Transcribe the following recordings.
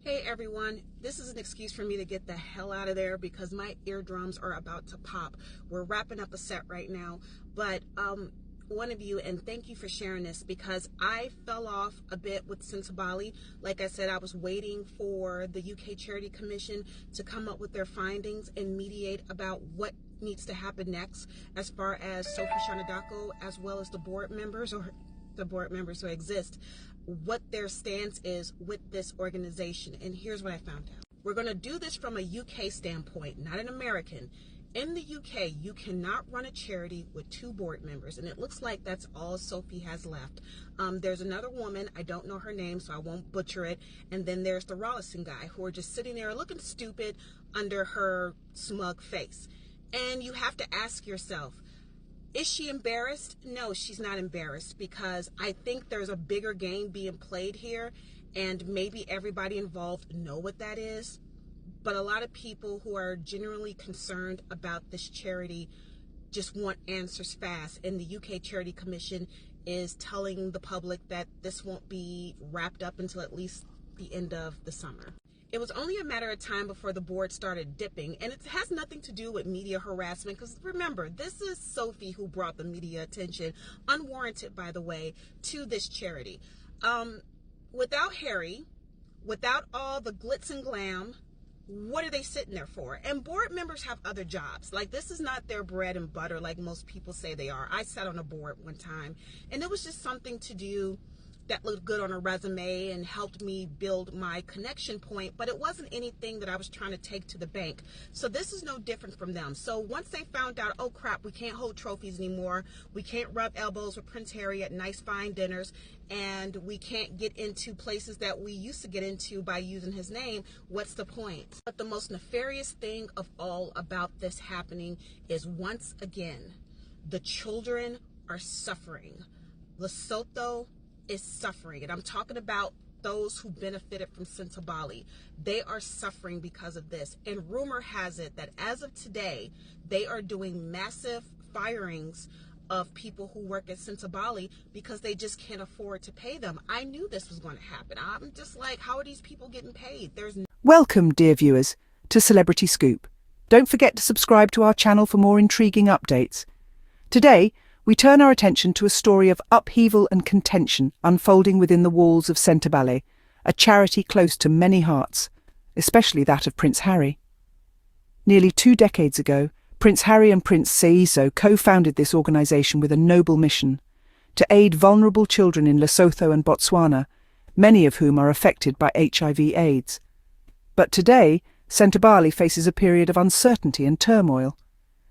Hey everyone, this is an excuse for me to get the hell out of there because my eardrums are about to pop. We're wrapping up a set right now, but one of you, and thank you for sharing this because I fell off a bit with Sentebale. Like I said, I was waiting for the UK Charity Commission to come up with their findings and mediate about what needs to happen next as far as Sophie Chandauka as well as the board members who exist, what their stance is with this organization. And here's what I found out. We're going to do this from a UK standpoint, not an American. In the UK, you cannot run a charity with 2 board members, and it looks like that's all Sophie has left. There's another woman, I don't know her name, so I won't butcher it, and then there's the Rollison guy, who are just sitting there looking stupid under her smug face. And you have to ask yourself, is she embarrassed? No, she's not embarrassed, because I think there's a bigger game being played here, and maybe everybody involved know what that is. But a lot of people who are genuinely concerned about this charity just want answers fast. And the UK Charity Commission is telling the public that this won't be wrapped up until at least the end of the summer. It was only a matter of time before the board started dipping, and it has nothing to do with media harassment, because remember, this is Sophie who brought the media attention, unwarranted by the way, to this charity. Without Harry, without all the glitz and glam, what are they sitting there for? And board members have other jobs. Like, this is not their bread and butter like most people say they are. I sat on a board one time, and it was just something to do that looked good on a resume and helped me build my connection point, but it wasn't anything that I was trying to take to the bank. So this is no different from them. So once they found out, oh crap, we can't hold trophies anymore, we can't rub elbows with Prince Harry at nice fine dinners, and we can't get into places that we used to get into by using his name, what's the point? But the most nefarious thing of all about this happening is, once again, the children are suffering. Lesotho is suffering, and I'm talking about those who benefited from Sentebale. They are suffering because of this, and rumor has it that as of today, they are doing massive firings of people who work at Sentebale because they just can't afford to pay them. I knew this was going to happen. I'm just like, how are these people getting paid? Welcome, dear viewers, to Celebrity Scoop. Don't forget to subscribe to our channel for more intriguing updates. Today, we turn our attention to a story of upheaval and contention unfolding within the walls of Sentebale, a charity close to many hearts, especially that of Prince Harry. Nearly 2 decades ago, Prince Harry and Prince Seeiso co-founded this organisation with a noble mission: to aid vulnerable children in Lesotho and Botswana, many of whom are affected by HIV/AIDS. But today, Sentebale faces a period of uncertainty and turmoil.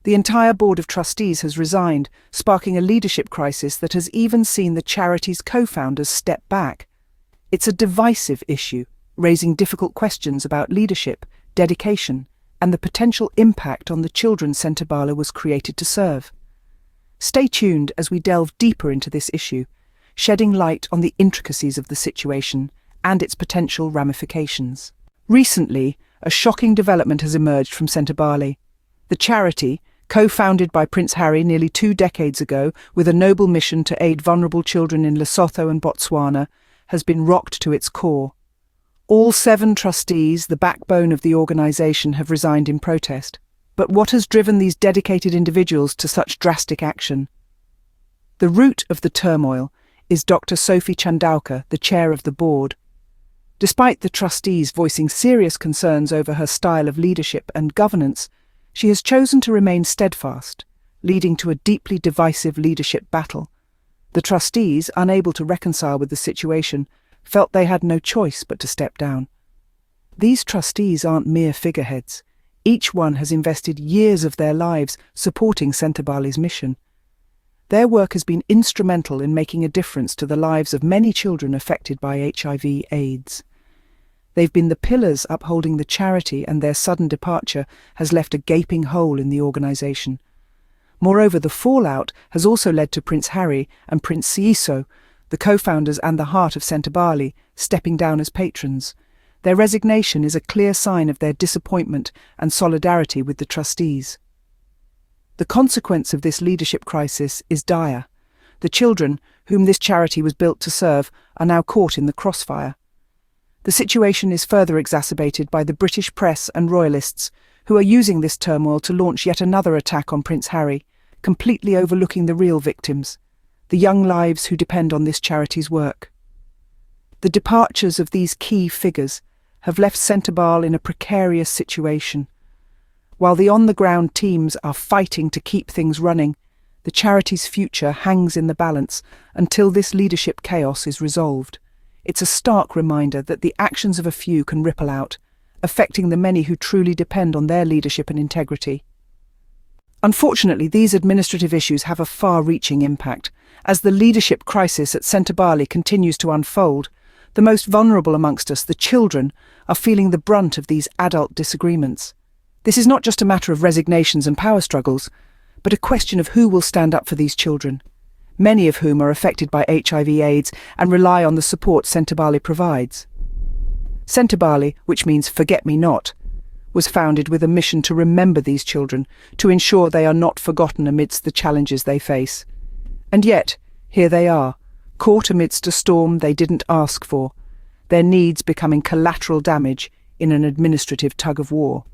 The entire board of trustees has resigned, sparking a leadership crisis that has even seen the charity's co-founders step back. It's a divisive issue, raising difficult questions about leadership, dedication, and the potential impact on the children Sentebale was created to serve. Stay tuned as we delve deeper into this issue, shedding light on the intricacies of the situation and its potential ramifications. Recently, a shocking development has emerged from Sentebale. The charity, co-founded by Prince Harry nearly 2 decades ago with a noble mission to aid vulnerable children in Lesotho and Botswana, has been rocked to its core. All 7 trustees, the backbone of the organisation, have resigned in protest. But what has driven these dedicated individuals to such drastic action? The root of the turmoil is Dr. Sophie Chandauka, the chair of the board. Despite the trustees voicing serious concerns over her style of leadership and governance, she has chosen to remain steadfast, leading to a deeply divisive leadership battle. The trustees, unable to reconcile with the situation, felt they had no choice but to step down. These trustees aren't mere figureheads. Each one has invested years of their lives supporting Sentebale's mission. Their work has been instrumental in making a difference to the lives of many children affected by HIV/AIDS. They've been the pillars upholding the charity, and their sudden departure has left a gaping hole in the organisation. Moreover, the fallout has also led to Prince Harry and Prince Seeiso, the co-founders and the heart of Sentebale, stepping down as patrons. Their resignation is a clear sign of their disappointment and solidarity with the trustees. The consequence of this leadership crisis is dire. The children, whom this charity was built to serve, are now caught in the crossfire. The situation is further exacerbated by the British press and royalists, who are using this turmoil to launch yet another attack on Prince Harry, completely overlooking the real victims, the young lives who depend on this charity's work. The departures of these key figures have left Sentebale in a precarious situation. While the on-the-ground teams are fighting to keep things running, the charity's future hangs in the balance until this leadership chaos is resolved. It's a stark reminder that the actions of a few can ripple out, affecting the many who truly depend on their leadership and integrity. Unfortunately, these administrative issues have a far-reaching impact. As the leadership crisis at Sentebale continues to unfold, the most vulnerable amongst us, the children, are feeling the brunt of these adult disagreements. This is not just a matter of resignations and power struggles, but a question of who will stand up for these children, many of whom are affected by HIV/AIDS and rely on the support Sentebale provides. Sentebale, which means forget me not, was founded with a mission to remember these children, to ensure they are not forgotten amidst the challenges they face. And yet, here they are, caught amidst a storm they didn't ask for, their needs becoming collateral damage in an administrative tug-of-war.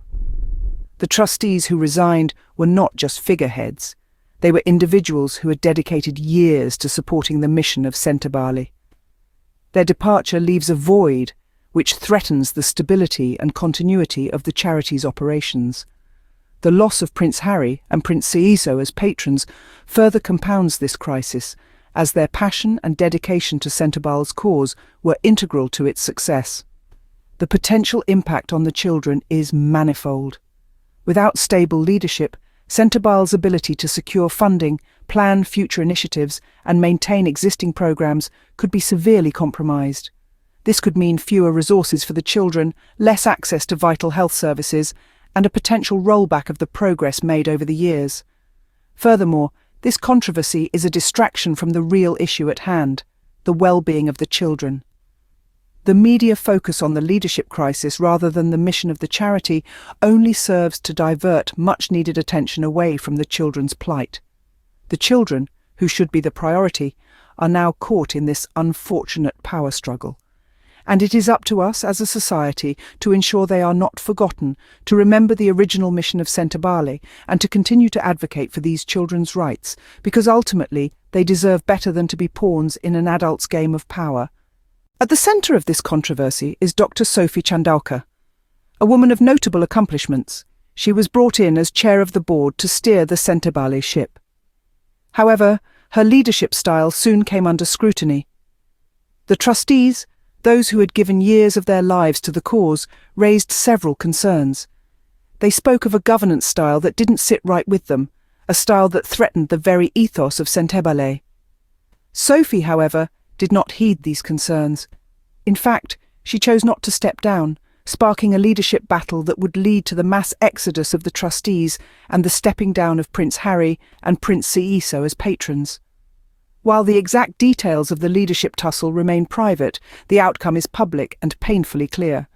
The trustees who resigned were not just figureheads. They were individuals who had dedicated years to supporting the mission of Sentebale. Their departure leaves a void which threatens the stability and continuity of the charity's operations. The loss of Prince Harry and Prince Seiso as patrons further compounds this crisis, as their passion and dedication to Sentebale's cause were integral to its success. The potential impact on the children is manifold. Without stable leadership, Sentebale's ability to secure funding, plan future initiatives, and maintain existing programs could be severely compromised. This could mean fewer resources for the children, less access to vital health services, and a potential rollback of the progress made over the years. Furthermore, this controversy is a distraction from the real issue at hand, the well-being of the children. The media focus on the leadership crisis rather than the mission of the charity only serves to divert much-needed attention away from the children's plight. The children, who should be the priority, are now caught in this unfortunate power struggle. And it is up to us as a society to ensure they are not forgotten, to remember the original mission of Sentebale, and to continue to advocate for these children's rights, because ultimately they deserve better than to be pawns in an adult's game of power. At the centre of this controversy is Dr. Sophie Chandauka, a woman of notable accomplishments. She was brought in as chair of the board to steer the Sentebale ship. However, her leadership style soon came under scrutiny. The trustees, those who had given years of their lives to the cause, raised several concerns. They spoke of a governance style that didn't sit right with them, a style that threatened the very ethos of Sentebale. Sophie, however, did not heed these concerns. In fact, she chose not to step down, sparking a leadership battle that would lead to the mass exodus of the trustees and the stepping down of Prince Harry and Prince Seiso as patrons. While the exact details of the leadership tussle remain private, the outcome is public and painfully clear.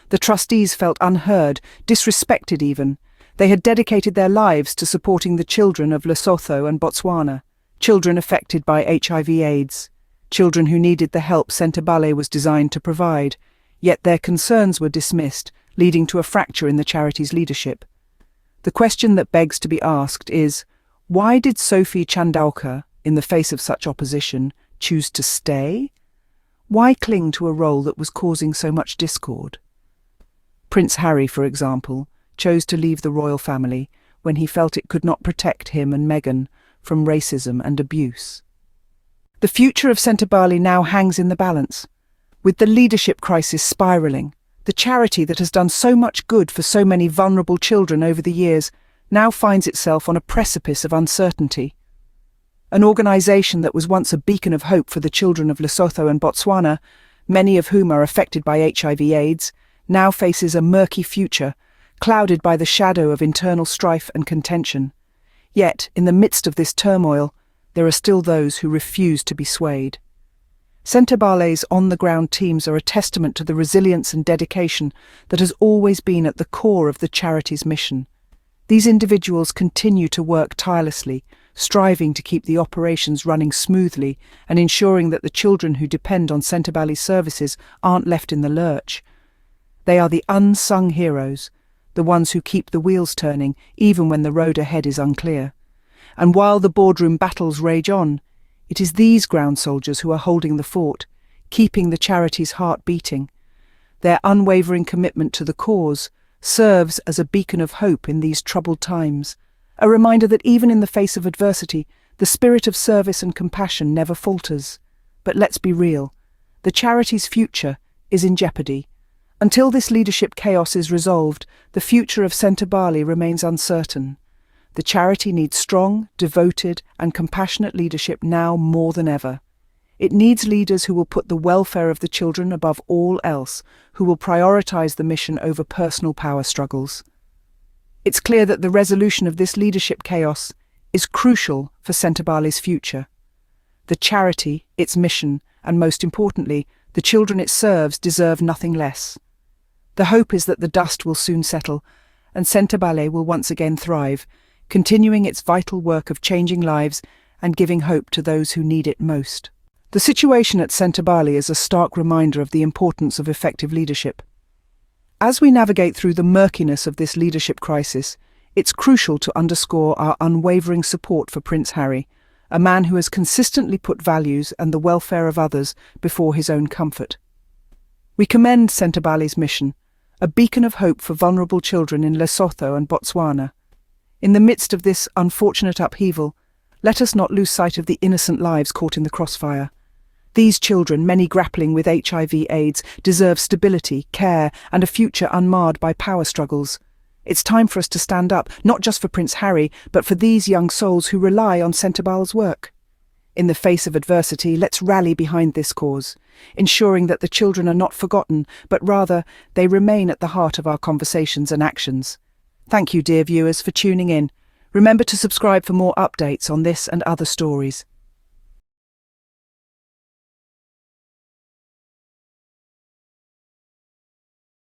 The trustees felt unheard, disrespected even. They had dedicated their lives to supporting the children of Lesotho and Botswana, children affected by HIV/AIDS, children who needed the help Sentebale was designed to provide, yet their concerns were dismissed, leading to a fracture in the charity's leadership. The question that begs to be asked is, why did Sophie Chandauka, in the face of such opposition, choose to stay? Why cling to a role that was causing so much discord? Prince Harry, for example, chose to leave the royal family when he felt it could not protect him and Meghan from racism and abuse. The future of Sentebale now hangs in the balance. With the leadership crisis spiralling, the charity that has done so much good for so many vulnerable children over the years now finds itself on a precipice of uncertainty. An organisation that was once a beacon of hope for the children of Lesotho and Botswana, many of whom are affected by HIV/AIDS, now faces a murky future, clouded by the shadow of internal strife and contention. Yet, in the midst of this turmoil, there are still those who refuse to be swayed. Sentebale's on-the-ground teams are a testament to the resilience and dedication that has always been at the core of the charity's mission. These individuals continue to work tirelessly, striving to keep the operations running smoothly and ensuring that the children who depend on Sentebale's services aren't left in the lurch. They are the unsung heroes, the ones who keep the wheels turning even when the road ahead is unclear. And while the boardroom battles rage on, it is these ground soldiers who are holding the fort, keeping the charity's heart beating. Their unwavering commitment to the cause serves as a beacon of hope in these troubled times, a reminder that even in the face of adversity, the spirit of service and compassion never falters. But let's be real, the charity's future is in jeopardy. Until this leadership chaos is resolved, the future of Sentebale remains uncertain. The charity needs strong, devoted, and compassionate leadership now more than ever. It needs leaders who will put the welfare of the children above all else, who will prioritize the mission over personal power struggles. It's clear that the resolution of this leadership chaos is crucial for Sentebale's future. The charity, its mission, and most importantly, the children it serves deserve nothing less. The hope is that the dust will soon settle, and Sentebale will once again thrive, continuing its vital work of changing lives and giving hope to those who need it most. The situation at Sentebale is a stark reminder of the importance of effective leadership. As we navigate through the murkiness of this leadership crisis, it's crucial to underscore our unwavering support for Prince Harry, a man who has consistently put values and the welfare of others before his own comfort. We commend Sentebale's mission, a beacon of hope for vulnerable children in Lesotho and Botswana. In the midst of this unfortunate upheaval, let us not lose sight of the innocent lives caught in the crossfire. These children, many grappling with HIV/AIDS, deserve stability, care, and a future unmarred by power struggles. It's time for us to stand up, not just for Prince Harry, but for these young souls who rely on Sentebale's work. In the face of adversity, let's rally behind this cause, ensuring that the children are not forgotten, but rather they remain at the heart of our conversations and actions. Thank you, dear viewers, for tuning in. Remember to subscribe for more updates on this and other stories.